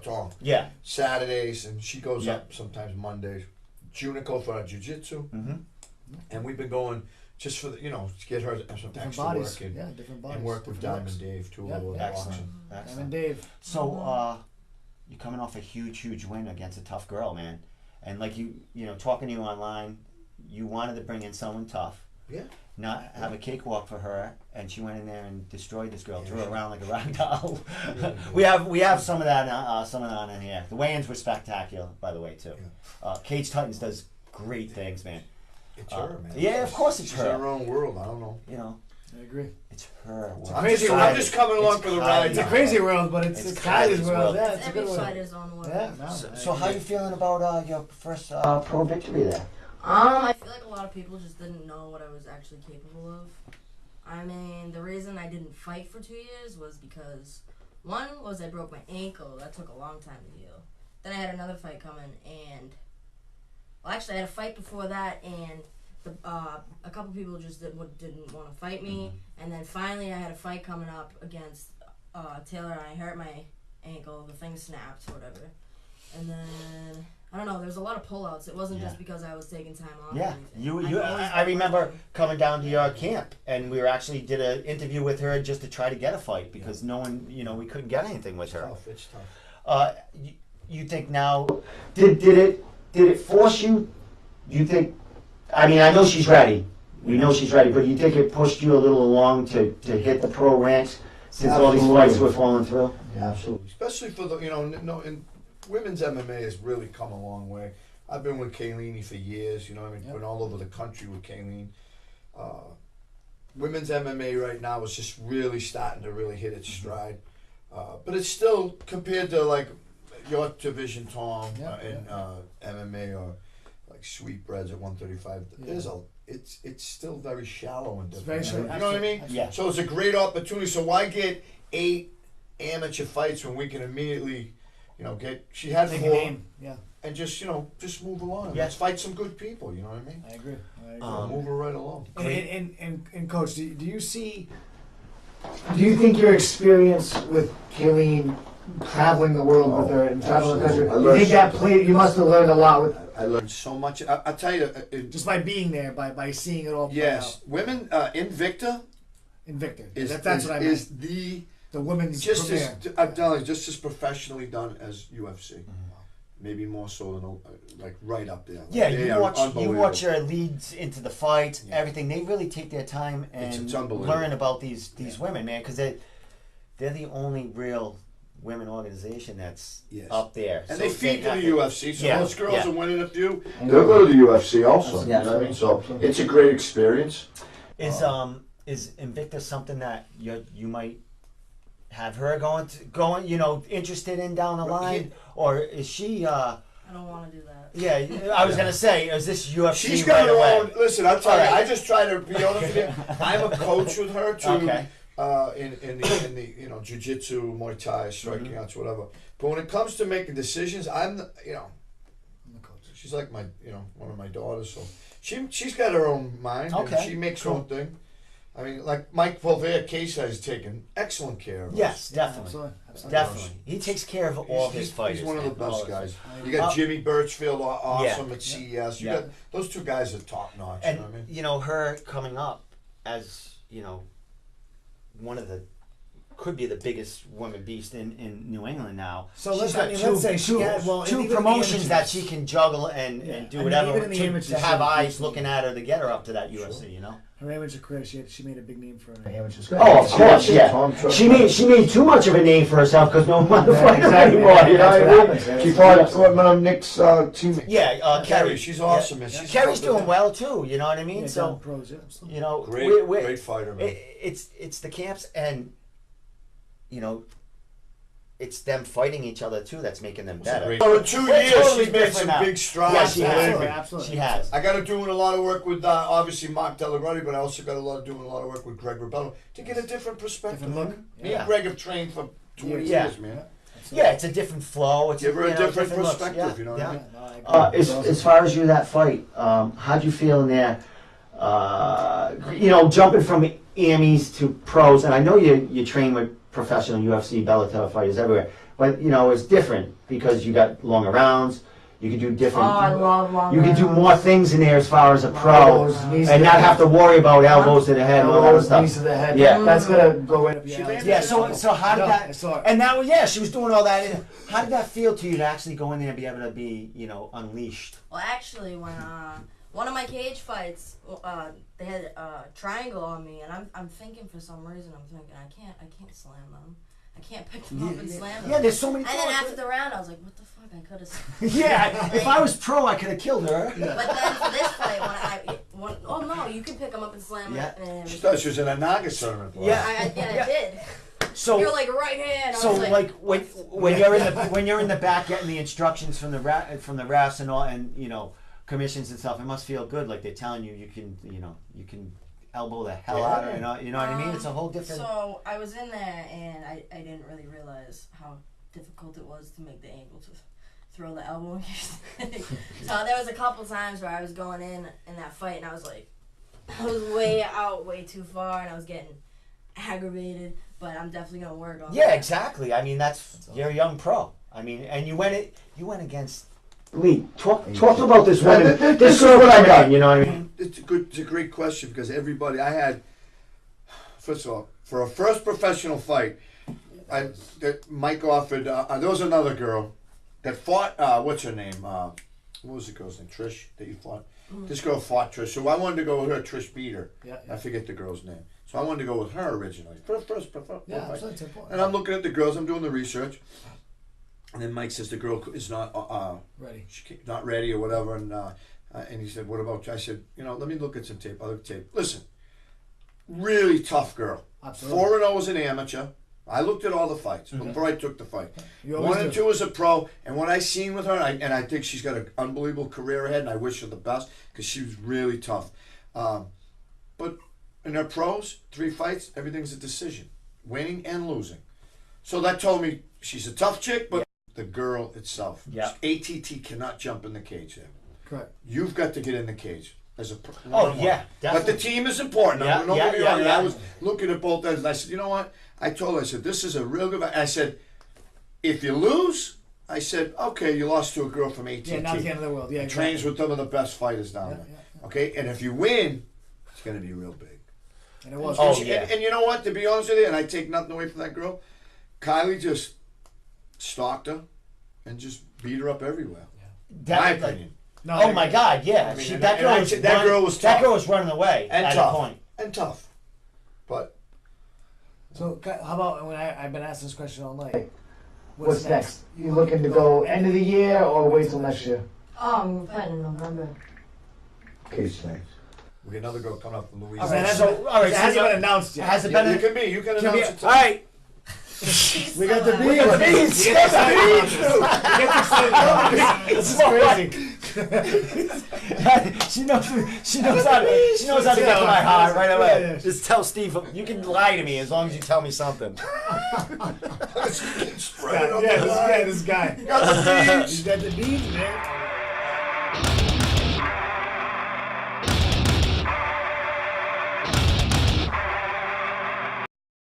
Tom. Yeah. Saturdays, and she goes up sometimes Mondays. Junico for our jiu-jitsu. And we've been going just for the, to get her some different extra bodies. work and, Different bodies. and work with different Diamond looks. Dave too. Yeah, A little Excellent. Diamond Dave. So you're coming off a huge win against a tough girl, man. And like talking to you online, you wanted to bring in someone tough. Yeah. Not have a cakewalk for her, and she went in there and destroyed this girl, threw her around like a rag doll. we have some of that on in here. The weigh-ins were spectacular, by the way, too. Cage Titans does great things, man. It's her, man. Yeah, of course it's She's her. in her own world. I don't know. I agree. It's her. I'm just coming along for the ride. It's a crazy world, but it's Kylie's world. Yeah, it's a Every good one. fighter's own world. Yeah, no, So how you feeling about your first pro victory there? I feel like a lot of people just didn't know what I was actually capable of. I mean, the reason I didn't fight for 2 years was because, one was I broke my ankle. That took a long time to heal. Then I had another fight coming, and, well, actually I had a fight before that, and a couple people just didn't want to fight me. And then finally I had a fight coming up against Taylor, and I hurt my ankle. The thing snapped, or whatever. And then, I don't know, there's a lot of pullouts. It wasn't just because I was taking time off. Yeah, or anything. I remember coming down to your camp, and we did an interview with her just to try to get a fight because no one, we couldn't get anything with her. It's tough. You think now, did it force you? Do you think? I mean, I know she's ready. We know she's ready, but you think it pushed you a little along to hit the pro ranks since all these fights were falling through? Yeah, absolutely. Especially for the in women's MMA has really come a long way. I've been with Kayleen for years. Been all over the country with Kayleen. Women's MMA right now is just really starting to really hit its stride. But it's still compared to like your division, Tom, in MMA or like Sweetbreads at 135. There's it's still very shallow and different. You know what I mean? Yeah. So it's a great opportunity. So why get 8 amateur fights when we can immediately, she had 4. And just move along. Let's fight some good people. You know what I mean? I agree. Move her right along. And Coach, do you see? Do you think your experience with Kayleen, traveling the world with her and traveling the country, you think that played? You must have learned a lot with. I learned so much. I tell you, just by being there, by seeing it all play out. Women Invicta. That's what I meant. Is the women's premier. I'm telling you, just as professionally done as UFC. Maybe more so than like right up there. Like you watch your leads into the fights, everything. They really take their time and learn about these women, man, because they're the only real women organization that's up there. And so they feed to the UFC, so those girls are winning a few. And they'll go to the UFC also. You know what I mean? So it's a great experience. Is Invicta something that you might have her going, interested in down the line, or is she? I don't want to do that. Yeah, I was gonna say, is this UFC? She's got her away? own. Listen, I'll tell you, I just try to be honest with you. I'm a coach with her too. Okay. In the jiu-jitsu, Muay Thai, striking outs, whatever. But when it comes to making decisions, I'm the coach. She's like my one of my daughters, so she's got her own mind and she makes her own thing. I mean, like Mike Polvea, Case has taken excellent care of us. Yes, definitely. Definitely. He takes care of all his fighters. He's one of the best guys. You got Jimmy Burchfield, awesome at CES. You got those two guys are top notch. And, you know what I mean? Her coming up as, one of the, could be the biggest woman beast in New England now. So let's say she had two promotions that she can juggle and do whatever to have eyes looking at her to get her up to that UFC, Her amateur career, she made a big name for her amateur career. Oh, of course, yeah. She made too much of a name for herself because no one wanted to fight her anymore. She fought one of Nick's teammates. Yeah, Kerry. She's awesome. Yeah. Kerry's doing well too. You know what I mean? So great fighter, man. It's the camps and it's them fighting each other too that's making them better. So in 2 years, she's made some big strides. Yeah, she has. I got her doing a lot of work with obviously Mark Delagrotti, but I also got doing a lot of work with Greg Rebello to get a different perspective. Me and Greg have trained for 20 years, man. Yeah, it's a different flow. It's give her a different perspective. You know what I mean? As far as that fight, how'd you feel in there? Jumping from Amis to pros, and I know you train with professional UFC, Bellator fighters everywhere. but you know, it's different because you got longer rounds. You can do different. Oh, I love long You can do rounds. more things in there as far as a pro, Elbows, knees to and the not head. have to worry about elbows to the head and all that Elbows, stuff. knees to the head. Yeah. That's gonna go right up your She alley. landed Yeah, so how did No, I that? saw it. And now, yeah, she was doing all that. And how did that feel to you to actually go in there and be able to be, you know, unleashed? Well, actually, when one of my cage fights, they had a triangle on me, and I'm thinking for some reason, I can't slam them. I can't pick them up and slam them. Yeah, there's so many. And then after the round, I was like, what the fuck? I could have. Yeah, if I was pro, I could have killed her. But then for this fight, oh no, you can pick them up and slam Yeah. them. And She thought she was in a Naga tournament. Yeah. I did. So You're like right hand. I So was like when you're in the back getting the instructions from the refs and all, and you know, commissions and stuff, it must feel good. Like they're telling you you can elbow the hell out of her. You know what I mean? It's a whole different. So I was in there and I didn't really realize how difficult it was to make the angle to throw the elbow. So there was a couple times where I was going in that fight and I was like, I was way too far and I was getting aggravated. But I'm definitely gonna work on. Yeah, that. exactly. I mean, you're a young pro. I mean, and you went against. Lee, talk about this woman. This is what I done. You know what I mean? It's a great question because everybody I had. First of all, for a first professional fight, that Mike offered. There was another girl that fought. What's her name? What was the girl's name? Trish that you fought. Mm-hmm. This girl fought Trish, so I wanted to go with her. Trish beat her. Yeah. I forget the girl's name. So I wanted to go with her originally for the first fight. Absolutely, it's important. And I'm looking at the girls. I'm doing the research. And then Mike says the girl is not Ready. not ready or whatever. And he said, "What about you?" I said, "Let me look at some tape. Other tape. Listen, really tough girl. Absolutely. 4-0 as an amateur. I looked at all the fights before I took the fight. You always 1 and do. 2 as a pro. And what I seen with her, and I think she's got an unbelievable career ahead. And I wish her the best because she was really tough. But in her pros, 3 fights, everything's a decision, winning and losing. So that told me she's a tough chick, but the girl itself, ATT cannot jump in the cage there. Correct. You've got to get in the cage as a Oh yeah, but the team is important. Yeah, Don't get me wrong. yeah. I was looking at both ends and I said, you know what? I told her, I said, this is a real good fight. I said, if you lose, I said, okay, you lost to a girl from ATT. Yeah, not the end of the world. Yeah, and exactly. trains with some of the best fighters down there. Yeah. Okay? And if you win, it's going to be real big. And it was. Oh, And, yeah. and you know what? To be honest with you, and I take nothing away from that girl, Kylie just stalked her and just beat her up everywhere. My opinion. No, Oh my God, yeah. I mean, She, and that I- girl and I was said that girl was that tough. girl was running away And at tough. a point. And tough. But So how about when I've been asked this question all night? What's next? You looking to go end of the year or wait till next year? I'm fighting in November. Case change. we got another girl coming up from All Louisiana. right, So, all right, it so hasn't you- been announced yet. Has it Yeah, been? you can be. You can Can be- announce it. all right. We got the beans. We got the beans. We got the beans. This is crazy. she knows how to get to my heart right away. Yeah. Just tell Steve, you can lie to me as long as you tell me something. Spread it on Yeah, the line. this guy. Got the beans. You got the beans, man.